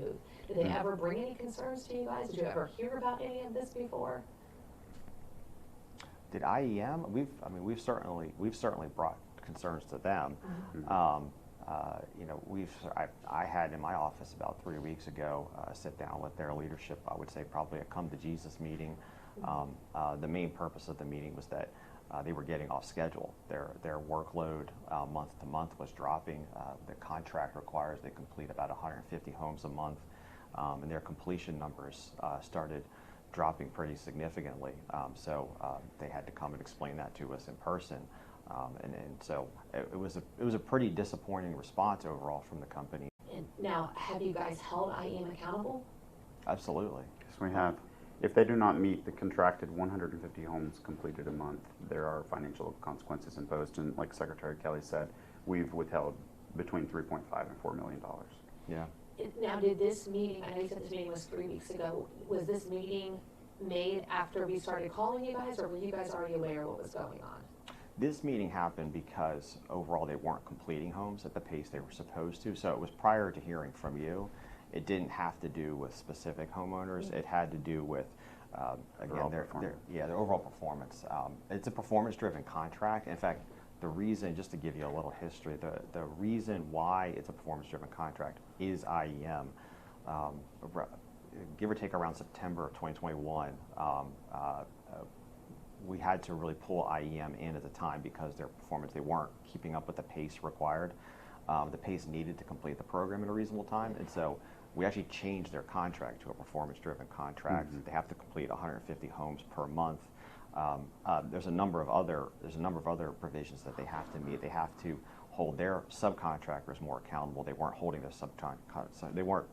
move. Did they ever bring any concerns to you guys? Did you ever hear about any of this before? Did IEM? We've certainly brought concerns to them. You know, I had in my office about 3 weeks ago sit down with their leadership. I would say probably a come to Jesus meeting. The main purpose of the meeting was that they were getting off schedule. Their workload month to month was dropping. The contract requires they complete about 150 homes a month, and their completion numbers started dropping pretty significantly. So they had to come and explain that to us in person. And so it was a pretty disappointing response overall from the company. And now, have you guys held IEM accountable? Absolutely. Yes, we have. If they do not meet the contracted 150 homes completed a month, there are financial consequences imposed. And like Secretary Kelly said, we've withheld between $3.5 and $4 million. Yeah. Now, did this meeting, I know you said this meeting was 3 weeks ago, was this meeting made after we started calling you guys, or were you guys already aware of what was going on? This meeting happened because overall they weren't completing homes at the pace they were supposed to. So it was prior to hearing from you. It didn't have to do with specific homeowners. It had to do with, again, their overall performance. It's a performance-driven contract. In fact, the reason, just to give you a little history, the reason why it's a performance-driven contract is IEM. Give or take around September of 2021, we had to really pull IEM in at the time because their performance, they weren't keeping up with the pace required. The pace needed to complete the program in a reasonable time, and so we actually changed their contract to a performance-driven contract. They have to complete 150 homes per month. There's a number of other provisions that they have to meet. They have to hold their subcontractors more accountable. They weren't holding their subcontractors. They weren't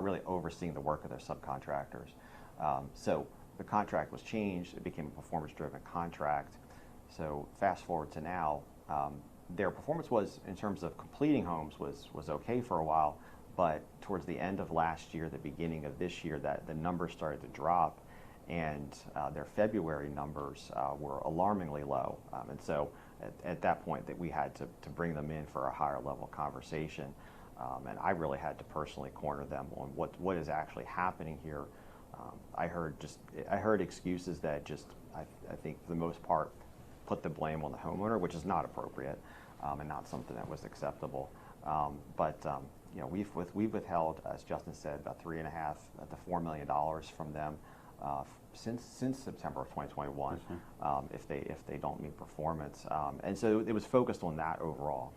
really overseeing the work of their subcontractors. So the contract was changed. It became a performance-driven contract. So fast forward to now, their performance was, in terms of completing homes, was okay for a while, but towards the end of last year, the beginning of this year, that the numbers started to drop, and their February numbers were alarmingly low. And so at that point, that we had to bring them in for a higher level conversation. And I really had to personally corner them on what is actually happening here. I heard excuses that just, I think for the most part, put the blame on the homeowner, which is not appropriate and not something that was acceptable. You know, we've withheld, as Justin said, about $3.5 to $4 million from them since September of 2021 if they don't meet performance. And so it was focused on that overall.